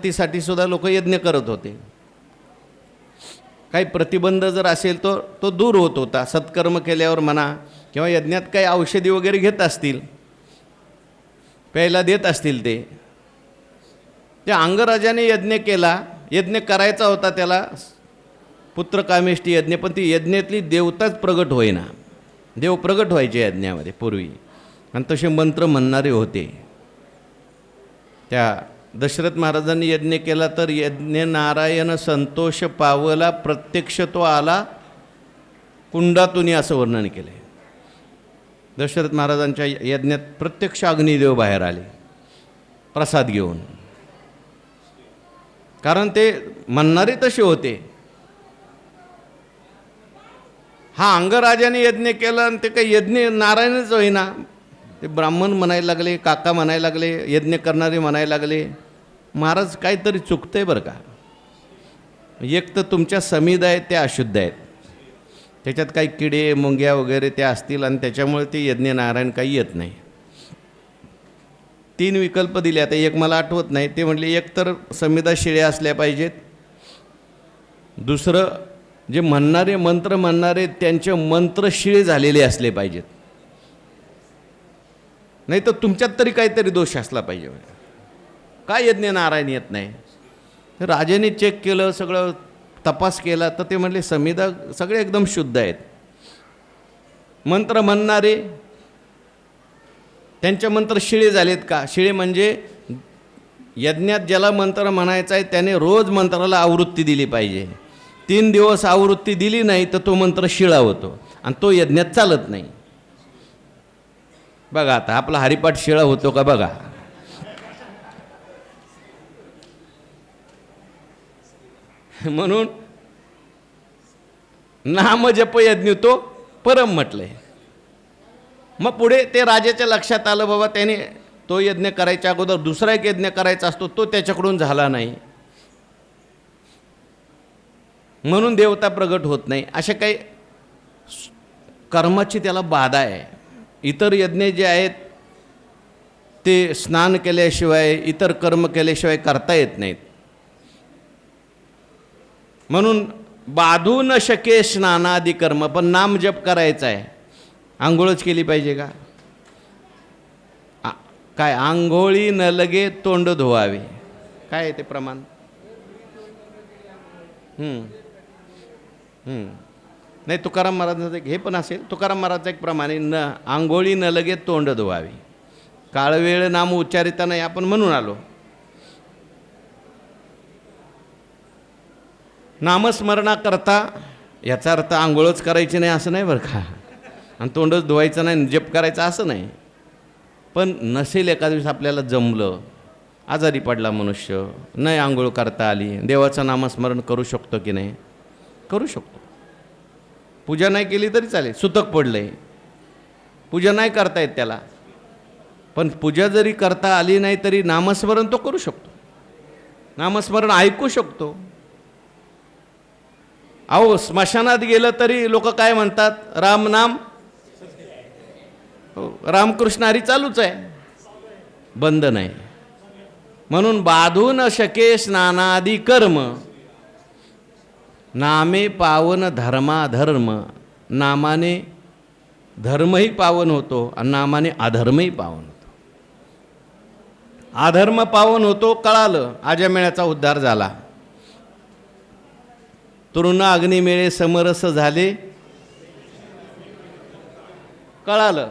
शांतीसाठी सुद्धा लोक यज्ञ करत होते. काही प्रतिबंध जर असेल तो दूर होत होता. सत्कर्म केल्यावर म्हणा किंवा यज्ञात काही औषधी वगैरे घेत असतील, प्यायला देत असतील, त्या अंगराजाने यज्ञ केला. यज्ञ करायचा होता त्याला, पुत्रकामेष्टी यज्ञ, पण ती यज्ञातली देवताच प्रगट होईना. देव प्रगट व्हायचे यज्ञामध्ये पूर्वी, आणि तसे मंत्र म्हणणारे होते. त्या दशरथ महाराजांनी यज्ञ केला तर यज्ञ नारायण संतोष पावला, प्रत्यक्ष तो आला कुंडातुनी, असं वर्णन केलं आहे. दशरथ महाराजांच्या यज्ञात प्रत्यक्ष अग्निदेव बाहेर आले प्रसाद घेऊन, कारण ते म्हणणारे तसे होते. हा अंगराजाने यज्ञ केला आणि ते काही यज्ञ नारायणच होईना. ते ब्राह्मण म्हणायला लागले, काका म्हणायला लागले, यज्ञ करणारे म्हणायला लागले, महाराज काहीतरी चुकतंय बरं का. एक तर तुमच्या समिधा आहेत त्या अशुद्ध आहेत, त्याच्यात काही किडे मुंग्या वगैरे त्या असतील, आणि त्याच्यामुळे ते यज्ञ नारायण काही येत नाही. 3 विकल्प दिले. आता एक मला आठवत नाही. ते म्हटले एक तर समिधा शिळ्या असल्या पाहिजेत, दुसरं जे म्हणणारे मंत्र म्हणणारे त्यांचे मंत्र शिळे झालेले असले पाहिजेत, नाही तर तुमच्यात तरी काहीतरी दोष असला पाहिजे. काय यज्ञ नारायण येत नाही. तर राजाने चेक केलं, सगळं तपास केला, तर ते म्हटले समिधा सगळे एकदम शुद्ध आहेत. मंत्र म्हणणारे त्यांचे मंत्र शिळे झालेत का. शिळे म्हणजे यज्ञात ज्याला मंत्र म्हणायचा आहे त्याने रोज मंत्राला आवृत्ती दिली पाहिजे. 3 दिवस आवृत्ती दिली नाही तर तो मंत्र शिळा होतो आणि तो यज्ञात चालत नाही. बघा आता आपला हरिपाठ शिळा होतो का बघा. म्हणून नाम जप यज्ञ तो परम म्हटलंय. मग पुढे ते राजाच्या लक्षात आलं, बाबा त्याने तो यज्ञ करायच्या अगोदर दुसरा एक यज्ञ करायचा असतो, तो त्याच्याकडून झाला नाही, म्हणून देवता प्रगट होत नाही. अशा काही कर्माची त्याला बाधा आहे. इतर यज्ञ जे आहेत ते स्नान केल्याशिवाय, इतर कर्म केल्याशिवाय करता येत नाहीत. म्हणून बाधू न शके स्नानादी कर्म. पण नाम जप करायचा आहे, आंघोळच केली पाहिजे का. काय आंघोळी न लगे तोंड धुवावे, काय आहे ते प्रमाण. नाही तुकाराम महाराजांचं हे पण असेल. तुकाराम महाराजांचं एक प्रमाण आहे, न आंघोळी न लगे तोंड धुवावे. काळवेळ नाम उच्चारिता नाही आपण म्हणून आलो. नामस्मरणा करता याचा अर्थ आंघोळच करायची नाही असं नाही बरं का, आणि तोंडच धुवायचं नाही, जप करायचा असं नाही. पण नसेल एका दिवस आपल्याला जमलं, आजारी पडला मनुष्य, नाही आंघोळ करता आली, देवाचं नामस्मरण करू शकतो की नाही. करू शकतो. पूजा नाही केली तरी चालेल. सुतक पडलंय, पूजा नाही करता येत त्याला, पण पूजा जरी करता आली नाही तरी नामस्मरण तो करू शकतो. नामस्मरण ऐकू शकतो. अहो स्मशानात गेलं तरी लोक काय म्हणतात, राम नाम, रामकृष्ण हरी चालूच आहे, बंद नाही. म्हणून बाधू न शके स्नानादी कर्म. नामे पावन धर्माधर्म. नामाने धर्मही पावन होतो आणि नामाने अधर्मही पावन होतो. अधर्म पावन होतो कळालं, आजमेळ्याचा उद्धार झाला. तरुण अग्निमेळे समरस झाले, कळालं.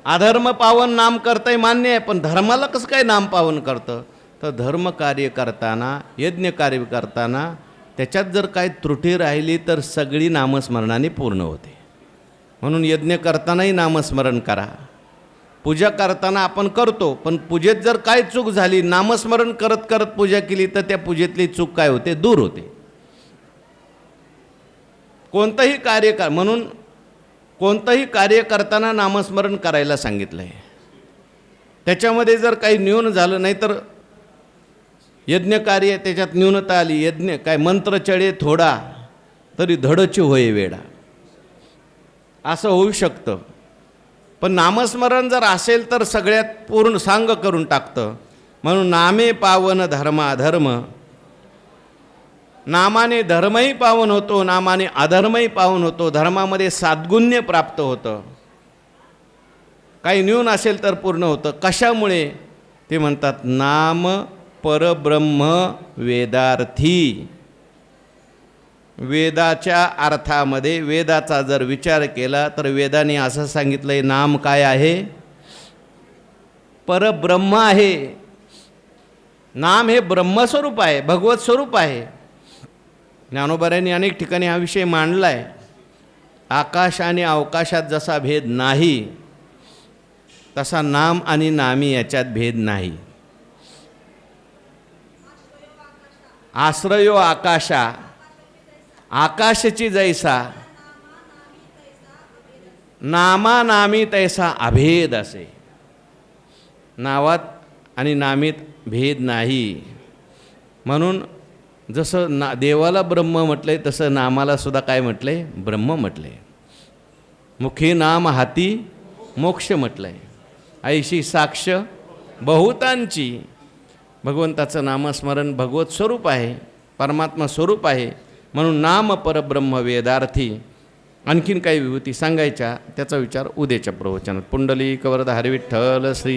अधर्म पावन नाम करताय मान्य आहे, पण धर्माला कसं काय नाम पावन करतं. तर धर्म कार्य करताना, यज्ञ कार्य करताना त्याच्यात जर काय त्रुटी राहिली तर सगळी नामस्मरणाने पूर्ण होते. म्हणून यज्ञ करतानाही नामस्मरण करा. पूजा करताना आपण करतो, पण पूजेत जर काय चूक झाली, नामस्मरण करत करत पूजा केली तर त्या पूजेतली चूक काय होते, दूर होते. कोणतंही कार्य कर, म्हणून कोणतंही कार्य करताना नामस्मरण करायला सांगितलं आहे. त्याच्यामध्ये जर काही न्यून झालं नाही तर यज्ञ कार्य त्याच्यात न्यूनता आली, यज्ञ काय मंत्र चढे थोडा तरी धडची होय वेडा, असं होऊ शकतं. पण नामस्मरण जर असेल तर सगळ्यात पूर्ण सांग करून टाकतं. म्हणून नामे पावन धर्माधर्म, नामाने धर्मही पावन होतो, नामाने अधर्मही पावन होतो. धर्मामध्ये साद्गुण्य प्राप्त होतं, काही न्यून असेल तर पूर्ण होतं. कशामुळे? ते म्हणतात नाम परब्रह्म वेदार्थी. वेदाच्या अर्थामध्ये वेदाचा जर विचार केला तर वेदाने असं सांगितलंय, नाम काय आहे? परब्रह्म आहे. नाम हे ब्रह्मस्वरूप आहे, भगवत स्वरूप आहे. ज्ञानोबांनी अनेक ठिकाणी हा विषय मांडला आहे. आकाश आणि अवकाशात जसा भेद नाही तसा नाम आणि नामी याच्यात भेद नाही. आश्रयो आकाशा, आकाशची जैसा नामा नामी तैसा अभेद असे. नावात आणि नामीत भेद नाही. म्हणून जसं देवाला ब्रह्म म्हटलंय तसं नामाला सुद्धा काय म्हटलंय? ब्रह्म म्हटलंय. मुखी नाम हाती मोक्ष म्हटलंय. ऐशी साक्ष बहुतांची. भगवंताचं नामस्मरण भगवत स्वरूप आहे, परमात्मा स्वरूप आहे. म्हणून नाम परब्रह्म वेदार्थी. आणखीन काही विभूती सांगायच्या, त्याचा विचार उद्याच्या प्रवचनात. पुंडलिक वरद हरी विठ्ठल श्री